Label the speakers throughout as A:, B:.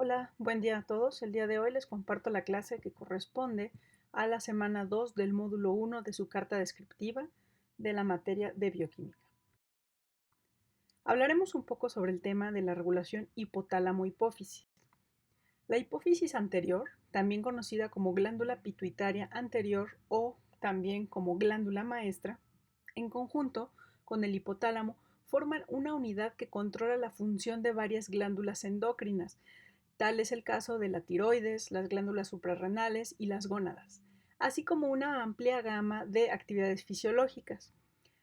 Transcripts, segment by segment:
A: Hola, buen día a todos. El día de hoy les comparto la clase que corresponde a la semana 2 del módulo 1 de su carta descriptiva de la materia de bioquímica. Hablaremos un poco sobre el tema de la regulación hipotálamo-hipófisis. La hipófisis anterior, también conocida como glándula pituitaria anterior o también como glándula maestra, en conjunto con el hipotálamo, forman una unidad que controla la función de varias glándulas endocrinas. Tal es el caso de la tiroides, las glándulas suprarrenales y las gónadas, así como una amplia gama de actividades fisiológicas.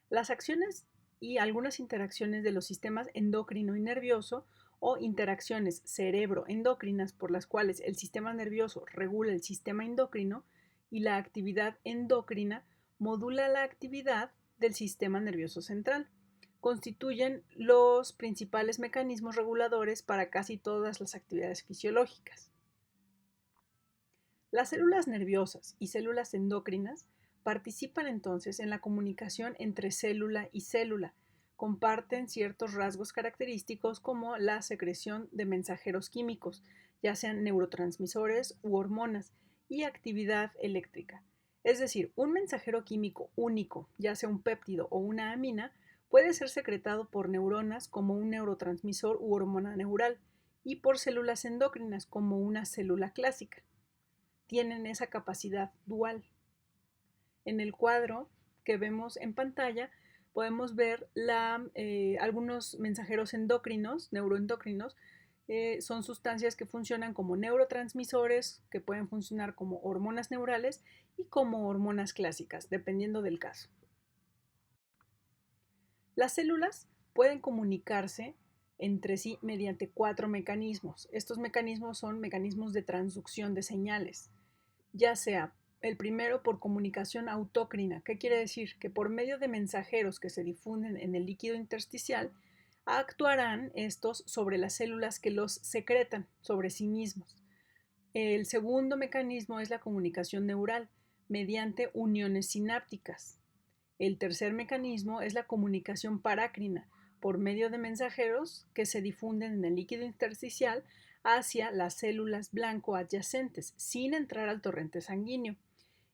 A: Las acciones y algunas interacciones de los sistemas endocrino y nervioso o interacciones cerebro-endocrinas por las cuales el sistema nervioso regula el sistema endocrino y la actividad endocrina modula la actividad del sistema nervioso central. Constituyen los principales mecanismos reguladores para casi todas las actividades fisiológicas. Las células nerviosas y células endocrinas participan entonces en la comunicación entre célula y célula. Comparten ciertos rasgos característicos como la secreción de mensajeros químicos, ya sean neurotransmisores u hormonas, y actividad eléctrica. Es decir, un mensajero químico único, ya sea un péptido o una amina, puede ser secretado por neuronas como un neurotransmisor u hormona neural y por células endocrinas como una célula clásica. Tienen esa capacidad dual. En el cuadro que vemos en pantalla podemos ver algunos mensajeros endocrinos, neuroendocrinos. Son sustancias que funcionan como neurotransmisores, que pueden funcionar como hormonas neurales y como hormonas clásicas, dependiendo del caso. Las células pueden comunicarse entre sí mediante 4 mecanismos. Estos mecanismos son mecanismos de transducción de señales, ya sea el primero por comunicación autócrina. ¿Qué quiere decir? Que por medio de mensajeros que se difunden en el líquido intersticial, actuarán estos sobre las células que los secretan sobre sí mismos. El segundo mecanismo es la comunicación neural mediante uniones sinápticas. El tercer mecanismo es la comunicación parácrina por medio de mensajeros que se difunden en el líquido intersticial hacia las células blanco adyacentes sin entrar al torrente sanguíneo.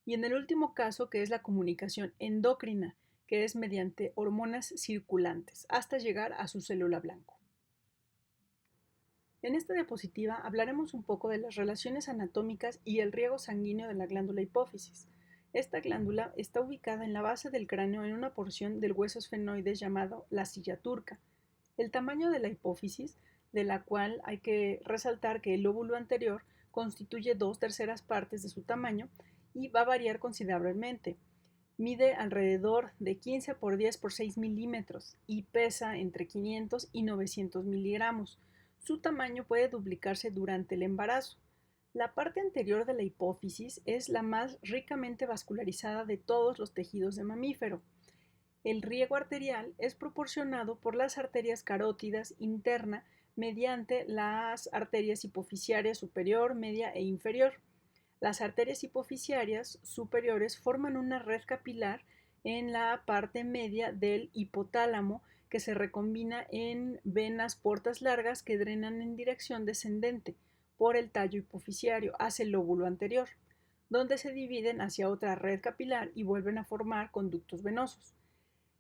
A: Y en el último caso, que es la comunicación endocrina, que es mediante hormonas circulantes hasta llegar a su célula blanco. En esta diapositiva hablaremos un poco de las relaciones anatómicas y el riego sanguíneo de la glándula hipófisis. Esta glándula está ubicada en la base del cráneo en una porción del hueso esfenoides llamado la silla turca. El tamaño de la hipófisis, de la cual hay que resaltar que el lóbulo anterior constituye 2/3 partes de su tamaño y va a variar considerablemente. Mide alrededor de 15 por 10 por 6 milímetros y pesa entre 500 y 900 miligramos. Su tamaño puede duplicarse durante el embarazo. La parte anterior de la hipófisis es la más ricamente vascularizada de todos los tejidos de mamífero. El riego arterial es proporcionado por las arterias carótidas interna mediante las arterias hipofisiarias superior, media e inferior. Las arterias hipofisiarias superiores forman una red capilar en la parte media del hipotálamo que se recombina en venas portas largas que drenan en dirección descendente por el tallo hipofisiario hacia el lóbulo anterior, donde se dividen hacia otra red capilar y vuelven a formar conductos venosos.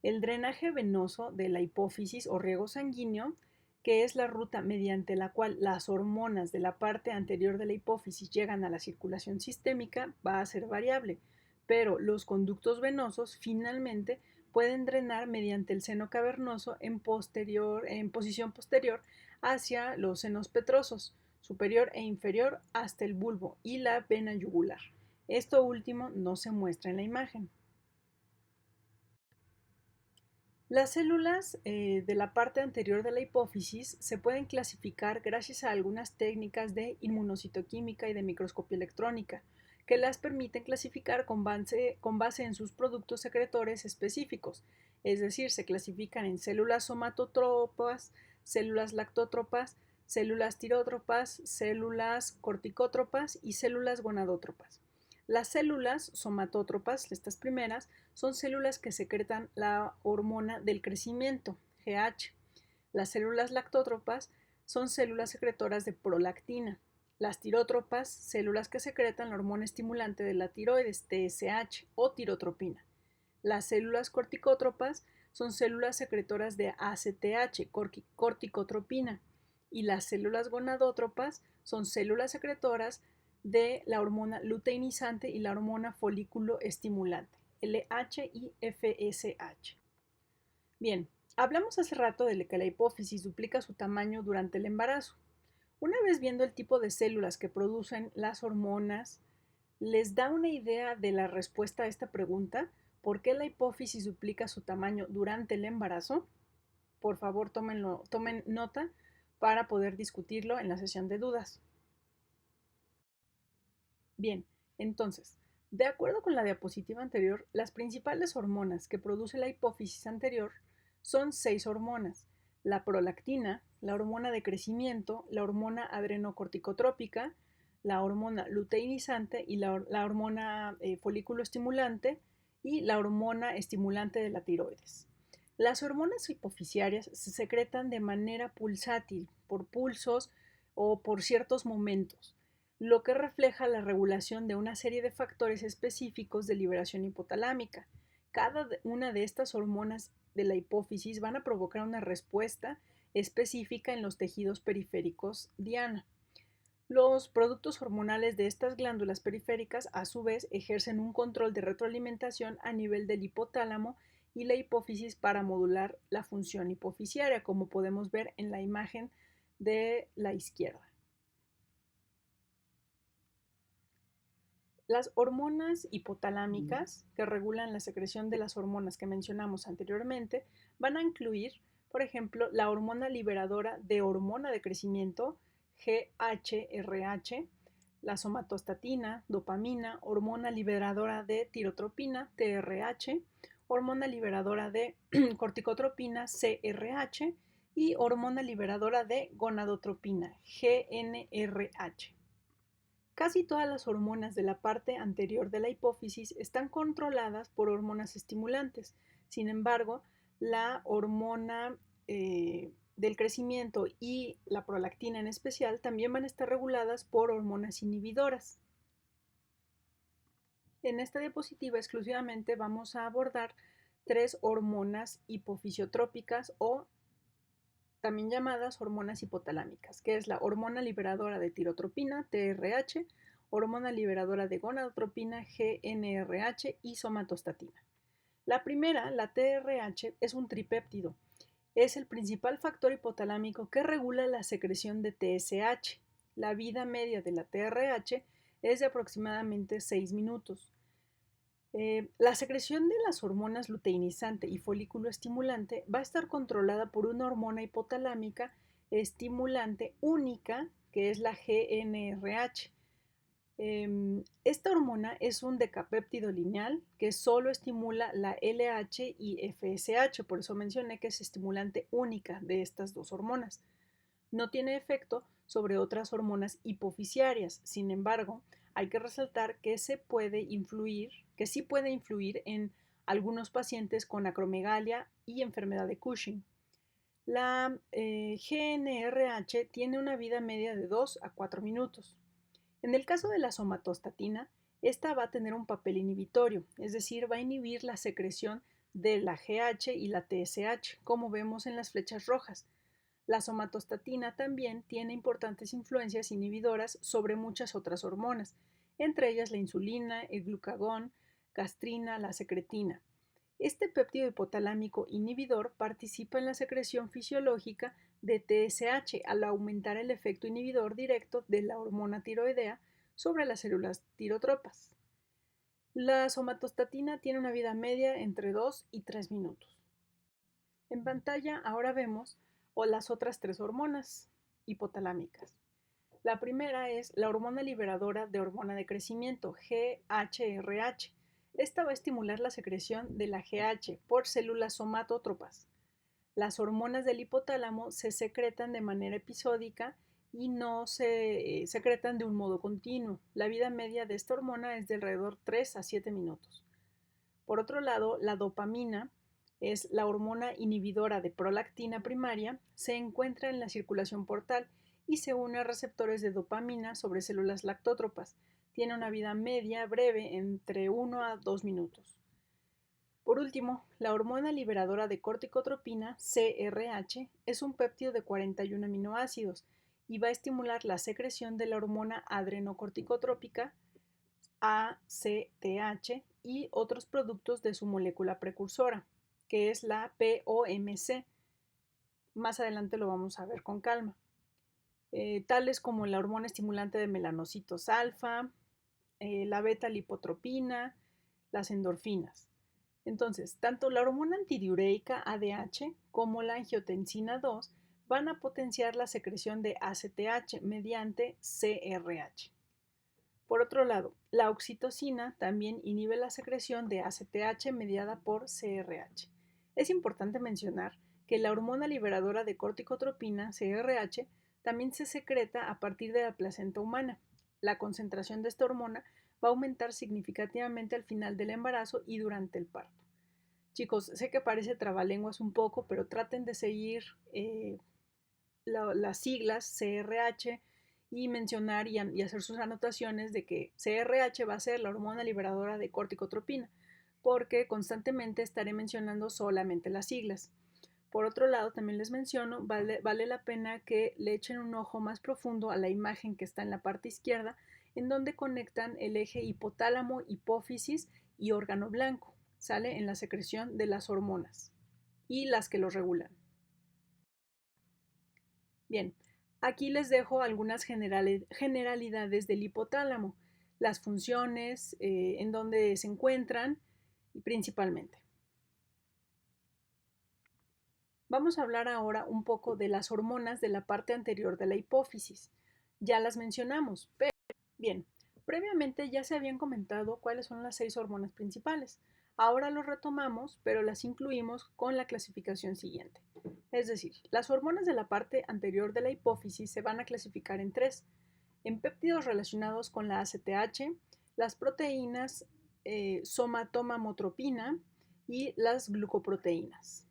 A: El drenaje venoso de la hipófisis o riego sanguíneo, que es la ruta mediante la cual las hormonas de la parte anterior de la hipófisis llegan a la circulación sistémica, va a ser variable, pero los conductos venosos finalmente pueden drenar mediante el seno cavernoso en posición posterior hacia los senos petrosos, superior e inferior hasta el bulbo y la vena yugular. Esto último no se muestra en la imagen. Las células de la parte anterior de la hipófisis se pueden clasificar gracias a algunas técnicas de inmunocitoquímica y de microscopía electrónica, que las permiten clasificar con base en sus productos secretores específicos, es decir, se clasifican en células somatotropas, células lactótropas, células tirótropas, células corticótropas y células gonadótropas. Las células somatótropas, estas primeras, son células que secretan la hormona del crecimiento, GH. Las células lactótropas son células secretoras de prolactina. Las tirótropas, células que secretan la hormona estimulante de la tiroides, TSH o tirotropina. Las células corticótropas son células secretoras de ACTH, corticotropina. Y las células gonadótropas son células secretoras de la hormona luteinizante y la hormona folículo estimulante, LH y FSH. Bien, hablamos hace rato de que la hipófisis duplica su tamaño durante el embarazo. Una vez viendo el tipo de células que producen las hormonas, ¿les da una idea de la respuesta a esta pregunta? ¿Por qué la hipófisis duplica su tamaño durante el embarazo? Por favor, tomen nota para poder discutirlo en la sesión de dudas. Bien, entonces, de acuerdo con la diapositiva anterior, las principales hormonas que produce la hipófisis anterior son 6 hormonas: la prolactina, la hormona de crecimiento, la hormona adrenocorticotrópica, la hormona luteinizante y la hormona folículo estimulante y la hormona estimulante de la tiroides. Las hormonas hipofisiarias se secretan de manera pulsátil, por pulsos o por ciertos momentos, lo que refleja la regulación de una serie de factores específicos de liberación hipotalámica. Cada una de estas hormonas de la hipófisis van a provocar una respuesta específica en los tejidos periféricos diana. Los productos hormonales de estas glándulas periféricas, a su vez, ejercen un control de retroalimentación a nivel del hipotálamo y la hipófisis para modular la función hipofisiaria, como podemos ver en la imagen de la izquierda. Las hormonas hipotalámicas, que regulan la secreción de las hormonas que mencionamos anteriormente, van a incluir, por ejemplo, la hormona liberadora de hormona de crecimiento, GHRH, la somatostatina, dopamina, hormona liberadora de tirotropina, TRH, hormona liberadora de corticotropina, CRH, y hormona liberadora de gonadotropina, GNRH. Casi todas las hormonas de la parte anterior de la hipófisis están controladas por hormonas estimulantes. Sin embargo, la hormona del crecimiento y la prolactina en especial también van a estar reguladas por hormonas inhibidoras. En esta diapositiva exclusivamente vamos a abordar 3 hormonas hipofisiotrópicas o también llamadas hormonas hipotalámicas, que es la hormona liberadora de tirotropina, TRH, hormona liberadora de gonadotropina, GNRH, y somatostatina. La primera, la TRH, es un tripéptido. Es el principal factor hipotalámico que regula la secreción de TSH. La vida media de la TRH es de aproximadamente 6 minutos. La secreción de las hormonas luteinizante y folículo estimulante va a estar controlada por una hormona hipotalámica estimulante única, que es la GNRH. Esta hormona es un decapéptido lineal que solo estimula la LH y FSH, por eso mencioné que es estimulante única de estas dos hormonas. No tiene efecto sobre otras hormonas hipofisiarias. Sin embargo, hay que resaltar que sí puede influir en algunos pacientes con acromegalia y enfermedad de Cushing. La GNRH tiene una vida media de 2 a 4 minutos. En el caso de la somatostatina, esta va a tener un papel inhibitorio, es decir, va a inhibir la secreción de la GH y la TSH, como vemos en las flechas rojas. La somatostatina también tiene importantes influencias inhibidoras sobre muchas otras hormonas, entre ellas la insulina, el glucagón, gastrina, la secretina. Este péptido hipotalámico inhibidor participa en la secreción fisiológica de TSH al aumentar el efecto inhibidor directo de la hormona tiroidea sobre las células tirotropas. La somatostatina tiene una vida media entre 2 y 3 minutos. En pantalla ahora vemos las otras 3 hormonas hipotalámicas. La primera es la hormona liberadora de hormona de crecimiento, GHRH. Esta va a estimular la secreción de la GH por células somatótropas. Las hormonas del hipotálamo se secretan de manera episódica y no se secretan de un modo continuo. La vida media de esta hormona es de alrededor 3 a 7 minutos. Por otro lado, la dopamina es la hormona inhibidora de prolactina primaria, se encuentra en la circulación portal y se une a receptores de dopamina sobre células lactótropas. Tiene una vida media breve entre 1 a 2 minutos. Por último, la hormona liberadora de corticotropina, CRH, es un péptido de 41 aminoácidos y va a estimular la secreción de la hormona adrenocorticotrópica, ACTH, y otros productos de su molécula precursora, que es la POMC. Más adelante lo vamos a ver con calma. Tales como la hormona estimulante de melanocitos alfa, la beta-lipotropina, las endorfinas. Entonces, tanto la hormona antidiureica ADH como la angiotensina 2 van a potenciar la secreción de ACTH mediante CRH. Por otro lado, la oxitocina también inhibe la secreción de ACTH mediada por CRH. Es importante mencionar que la hormona liberadora de corticotropina, CRH, también se secreta a partir de la placenta humana. La concentración de esta hormona va a aumentar significativamente al final del embarazo y durante el parto. Chicos, sé que parece trabalenguas un poco, pero traten de seguir las siglas CRH y mencionar y hacer sus anotaciones de que CRH va a ser la hormona liberadora de corticotropina, porque constantemente estaré mencionando solamente las siglas. Por otro lado, también les menciono, vale la pena que le echen un ojo más profundo a la imagen que está en la parte izquierda, en donde conectan el eje hipotálamo, hipófisis y órgano blanco, sale en la secreción de las hormonas y las que los regulan. Bien, aquí les dejo algunas generalidades del hipotálamo, las funciones, en donde se encuentran y principalmente. Vamos a hablar ahora un poco de las hormonas de la parte anterior de la hipófisis. Ya las mencionamos, pero bien, previamente ya se habían comentado cuáles son las 6 hormonas principales. Ahora lo retomamos, pero las incluimos con la clasificación siguiente. Es decir, las hormonas de la parte anterior de la hipófisis se van a clasificar en 3. En péptidos relacionados con la ACTH, las proteínas somatomamotropina y las glucoproteínas.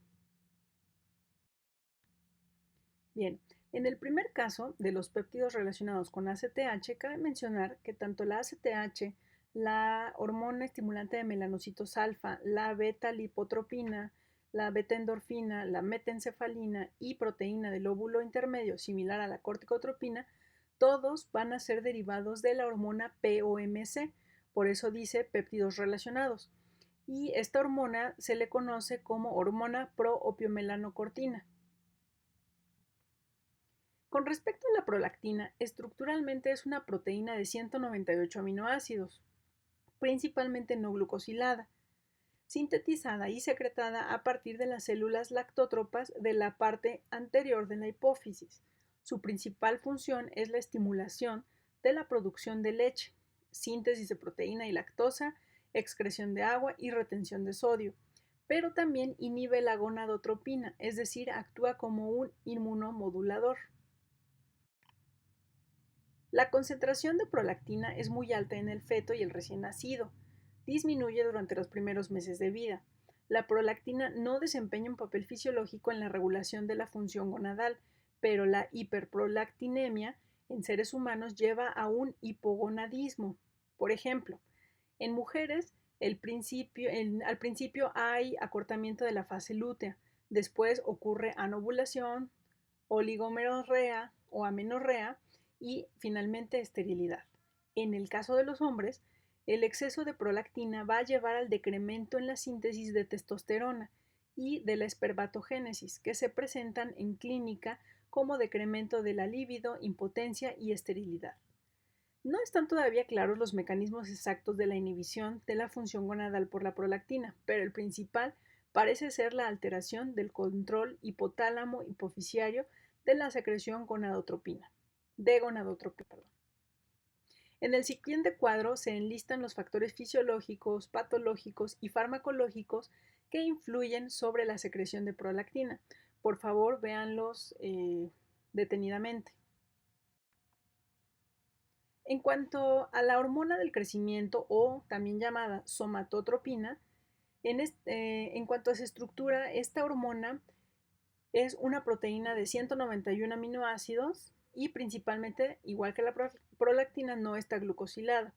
A: Bien, en el primer caso de los péptidos relacionados con ACTH, cabe mencionar que tanto la ACTH, la hormona estimulante de melanocitos alfa, la beta-lipotropina, la beta-endorfina, la metencefalina y proteína del óvulo intermedio similar a la corticotropina, todos van a ser derivados de la hormona POMC, por eso dice péptidos relacionados. Y esta hormona se le conoce como hormona proopiomelanocortina. Con respecto a la prolactina, estructuralmente es una proteína de 198 aminoácidos, principalmente no glucosilada, sintetizada y secretada a partir de las células lactótropas de la parte anterior de la hipófisis. Su principal función es la estimulación de la producción de leche, síntesis de proteína y lactosa, excreción de agua y retención de sodio, pero también inhibe la gonadotropina, es decir, actúa como un inmunomodulador. La concentración de prolactina es muy alta en el feto y el recién nacido. Disminuye durante los primeros meses de vida. La prolactina no desempeña un papel fisiológico en la regulación de la función gonadal, pero la hiperprolactinemia en seres humanos lleva a un hipogonadismo. Por ejemplo, en mujeres al principio hay acortamiento de la fase lútea, después ocurre anovulación, oligomenorrea o amenorrea y finalmente esterilidad. En el caso de los hombres, el exceso de prolactina va a llevar al decremento en la síntesis de testosterona y de la espermatogénesis, que se presentan en clínica como decremento de la libido, impotencia y esterilidad. No están todavía claros los mecanismos exactos de la inhibición de la función gonadal por la prolactina, pero el principal parece ser la alteración del control hipotálamo hipoficiario de la secreción gonadotropina. En el siguiente cuadro se enlistan los factores fisiológicos, patológicos y farmacológicos que influyen sobre la secreción de prolactina. Por favor, véanlos detenidamente. En cuanto a la hormona del crecimiento o también llamada somatotropina, En cuanto a su estructura, esta hormona es una proteína de 191 aminoácidos y principalmente, igual que la prolactina, no está glucosilada.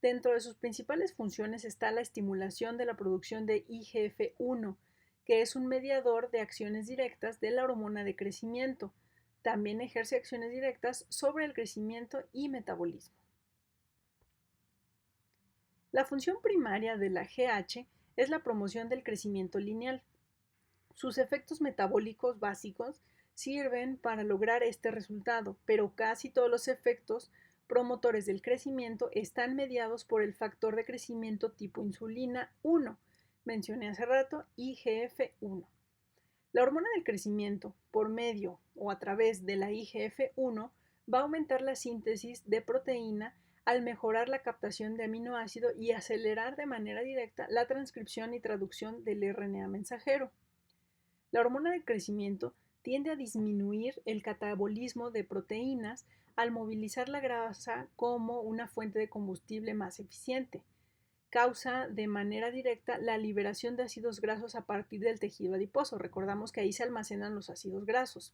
A: Dentro de sus principales funciones está la estimulación de la producción de IGF-1, que es un mediador de acciones directas de la hormona de crecimiento. También ejerce acciones directas sobre el crecimiento y metabolismo. La función primaria de la GH es la promoción del crecimiento lineal. Sus efectos metabólicos básicos sirven para lograr este resultado, pero casi todos los efectos promotores del crecimiento están mediados por el factor de crecimiento tipo insulina 1, mencioné hace rato, IGF-1. La hormona del crecimiento, por medio o a través de la IGF-1, va a aumentar la síntesis de proteína al mejorar la captación de aminoácido y acelerar de manera directa la transcripción y traducción del RNA mensajero. La hormona del crecimiento tiende a disminuir el catabolismo de proteínas al movilizar la grasa como una fuente de combustible más eficiente. Causa de manera directa la liberación de ácidos grasos a partir del tejido adiposo. Recordamos que ahí se almacenan los ácidos grasos.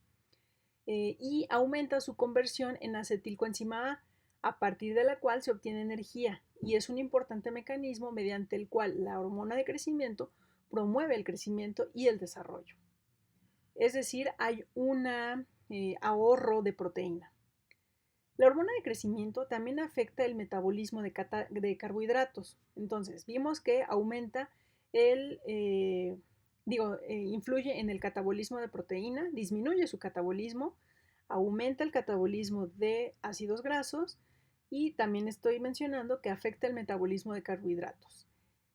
A: Y aumenta su conversión en acetilcoenzima a partir de la cual se obtiene energía. Y es un importante mecanismo mediante el cual la hormona de crecimiento promueve el crecimiento y el desarrollo. Es decir, hay un ahorro de proteína. La hormona de crecimiento también afecta el metabolismo de carbohidratos. Entonces, vimos que aumenta influye en el catabolismo de proteína, disminuye su catabolismo, aumenta el catabolismo de ácidos grasos y también estoy mencionando que afecta el metabolismo de carbohidratos.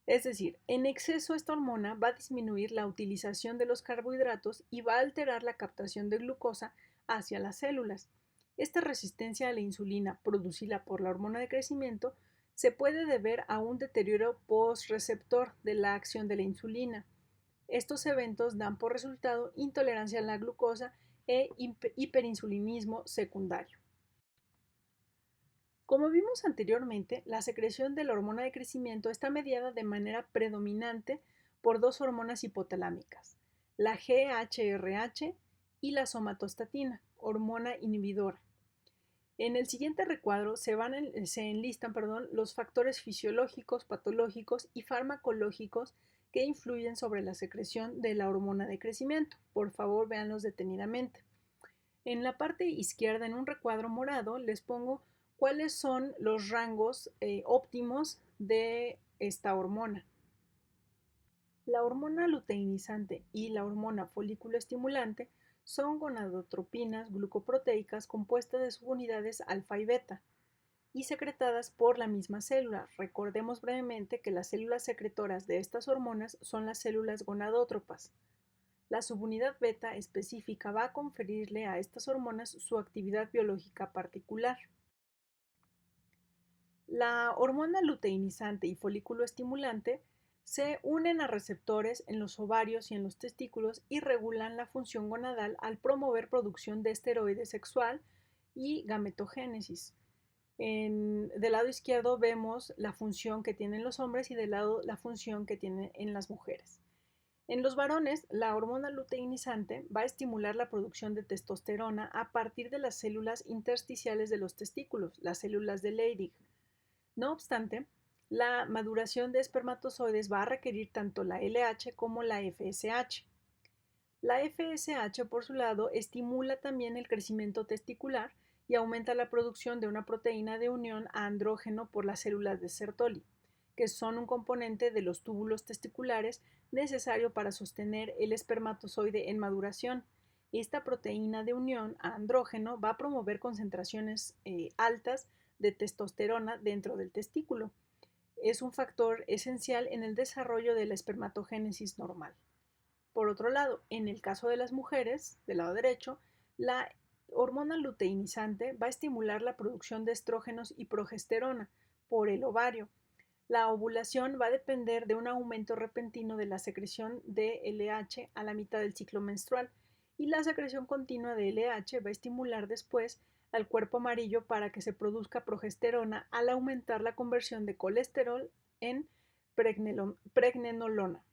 A: Es decir, en exceso esta hormona va a disminuir la utilización de los carbohidratos y va a alterar la captación de glucosa hacia las células. Esta resistencia a la insulina producida por la hormona de crecimiento se puede deber a un deterioro postreceptor de la acción de la insulina. Estos eventos dan por resultado intolerancia a la glucosa e hiperinsulinismo secundario. Como vimos anteriormente, la secreción de la hormona de crecimiento está mediada de manera predominante por dos hormonas hipotalámicas, la GHRH y la somatostatina, hormona inhibidora. En el siguiente recuadro se enlistan los factores fisiológicos, patológicos y farmacológicos que influyen sobre la secreción de la hormona de crecimiento. Por favor, véanlos detenidamente. En la parte izquierda, en un recuadro morado, les pongo cuáles son los rangos óptimos de esta hormona. La hormona luteinizante y la hormona folículo estimulante son gonadotropinas glucoproteicas compuestas de subunidades alfa y beta y secretadas por la misma célula. Recordemos brevemente que las células secretoras de estas hormonas son las células gonadótropas. La subunidad beta específica va a conferirle a estas hormonas su actividad biológica particular. La hormona luteinizante y folículo estimulante se unen a receptores en los ovarios y en los testículos y regulan la función gonadal al promover producción de esteroide sexual y gametogénesis. Del lado izquierdo vemos la función que tienen los hombres y del lado la función que tienen en las mujeres. En los varones, la hormona luteinizante va a estimular la producción de testosterona a partir de las células intersticiales de los testículos, las células de Leydig. No obstante, la maduración de espermatozoides va a requerir tanto la LH como la FSH. La FSH, por su lado, estimula también el crecimiento testicular y aumenta la producción de una proteína de unión a andrógeno por las células de Sertoli, que son un componente de los túbulos testiculares necesario para sostener el espermatozoide en maduración. Esta proteína de unión a andrógeno va a promover concentraciones altas de testosterona dentro del testículo. Es un factor esencial en el desarrollo de la espermatogénesis normal. Por otro lado, en el caso de las mujeres, del lado derecho, la hormona luteinizante va a estimular la producción de estrógenos y progesterona por el ovario. La ovulación va a depender de un aumento repentino de la secreción de LH a la mitad del ciclo menstrual y la secreción continua de LH va a estimular después al cuerpo amarillo para que se produzca progesterona al aumentar la conversión de colesterol en pregnenolona.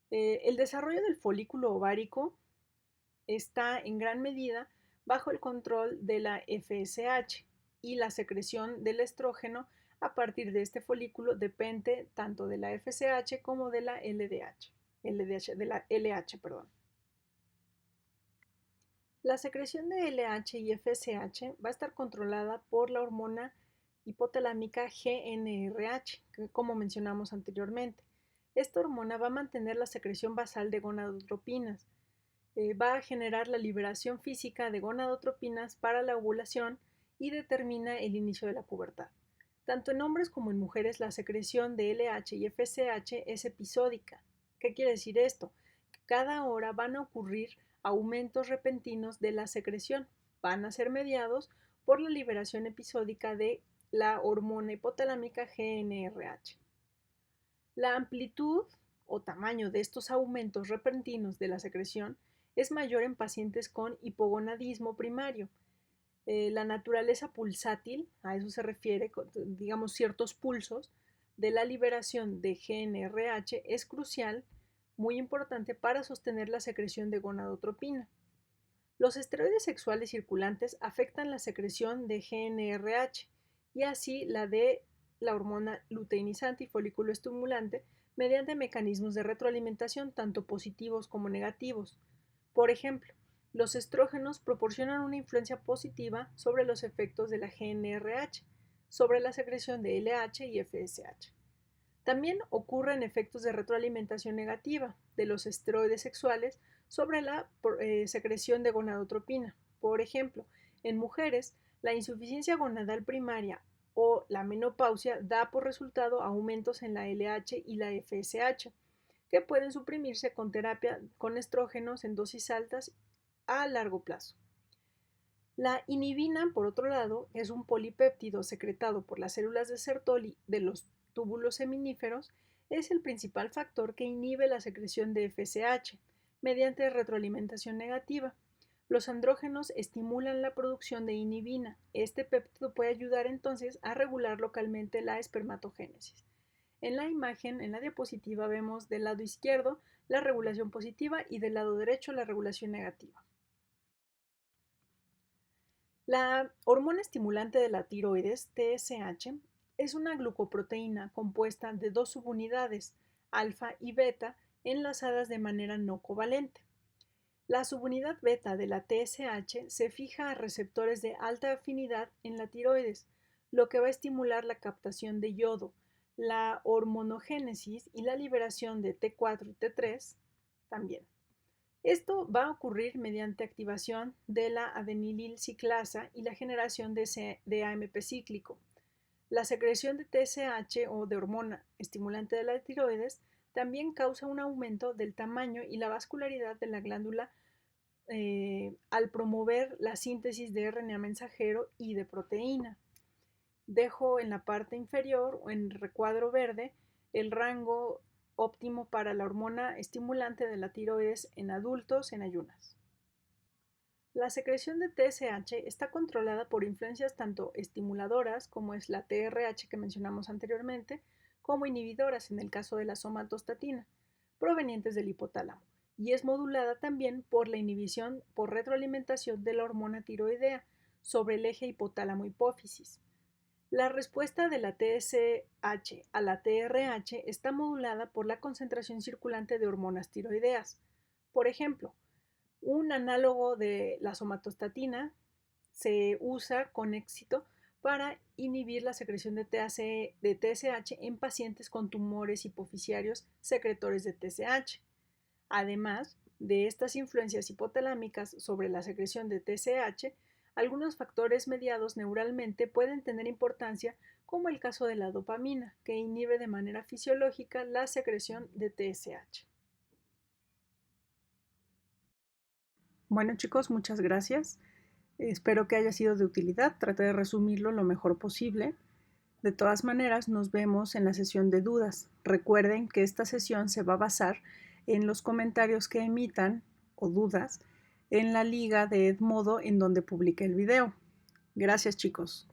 A: El desarrollo del folículo ovárico está en gran medida bajo el control de la FSH y la secreción del estrógeno a partir de este folículo depende tanto de la FSH como de la LH, perdón. La secreción de LH y FSH va a estar controlada por la hormona hipotalámica GnRH, como mencionamos anteriormente. Esta hormona va a mantener la secreción basal de gonadotropinas, va a generar la liberación física de gonadotropinas para la ovulación y determina el inicio de la pubertad. Tanto en hombres como en mujeres la secreción de LH y FSH es episódica. ¿Qué quiere decir esto? Que cada hora van a ocurrir aumentos repentinos de la secreción. Van a ser mediados por la liberación episódica de la hormona hipotalámica GnRH. La amplitud o tamaño de estos aumentos repentinos de la secreción es mayor en pacientes con hipogonadismo primario. La naturaleza pulsátil, a eso se refiere, digamos, ciertos pulsos de la liberación de GnRH es crucial, muy importante para sostener la secreción de gonadotropina. Los esteroides sexuales circulantes afectan la secreción de GnRH y así la de la hormona luteinizante y folículo estimulante mediante mecanismos de retroalimentación tanto positivos como negativos. Por ejemplo, los estrógenos proporcionan una influencia positiva sobre los efectos de la GnRH, sobre la secreción de LH y FSH. También ocurren efectos de retroalimentación negativa de los esteroides sexuales sobre la secreción de gonadotropina. Por ejemplo, en mujeres, la insuficiencia gonadal primaria o la menopausia da por resultado aumentos en la LH y la FSH, que pueden suprimirse con terapia con estrógenos en dosis altas a largo plazo. La inhibina, por otro lado, es un polipéptido secretado por las células de Sertoli de los túbulos seminíferos, es el principal factor que inhibe la secreción de FSH mediante retroalimentación negativa. Los andrógenos estimulan la producción de inhibina. Este péptido puede ayudar entonces a regular localmente la espermatogénesis. En la imagen, en la diapositiva, vemos del lado izquierdo la regulación positiva y del lado derecho la regulación negativa. La hormona estimulante de la tiroides, TSH, es una glucoproteína compuesta de dos subunidades, alfa y beta, enlazadas de manera no covalente. La subunidad beta de la TSH se fija a receptores de alta afinidad en la tiroides, lo que va a estimular la captación de yodo, la hormonogénesis y la liberación de T4 y T3 también. Esto va a ocurrir mediante activación de la adenililciclasa y la generación de AMP cíclico. La secreción de TSH o de hormona estimulante de la tiroides también causa un aumento del tamaño y la vascularidad de la glándula al promover la síntesis de RNA mensajero y de proteína. Dejo en la parte inferior o en el recuadro verde el rango óptimo para la hormona estimulante de la tiroides en adultos en ayunas. La secreción de TSH está controlada por influencias tanto estimuladoras, como es la TRH que mencionamos anteriormente, como inhibidoras en el caso de la somatostatina, provenientes del hipotálamo, y es modulada también por la inhibición por retroalimentación de la hormona tiroidea sobre el eje hipotálamo-hipófisis. La respuesta de la TSH a la TRH está modulada por la concentración circulante de hormonas tiroideas. Por ejemplo, un análogo de la somatostatina se usa con éxito para inhibir la secreción de TSH en pacientes con tumores hipofisiarios secretores de TSH. Además de estas influencias hipotalámicas sobre la secreción de TSH, algunos factores mediados neuralmente pueden tener importancia, como el caso de la dopamina, que inhibe de manera fisiológica la secreción de TSH. Bueno chicos, muchas gracias. Espero que haya sido de utilidad. Traté de resumirlo lo mejor posible. De todas maneras, nos vemos en la sesión de dudas. Recuerden que esta sesión se va a basar en los comentarios que emitan o dudas en la liga de Edmodo en donde publiqué el video. Gracias chicos.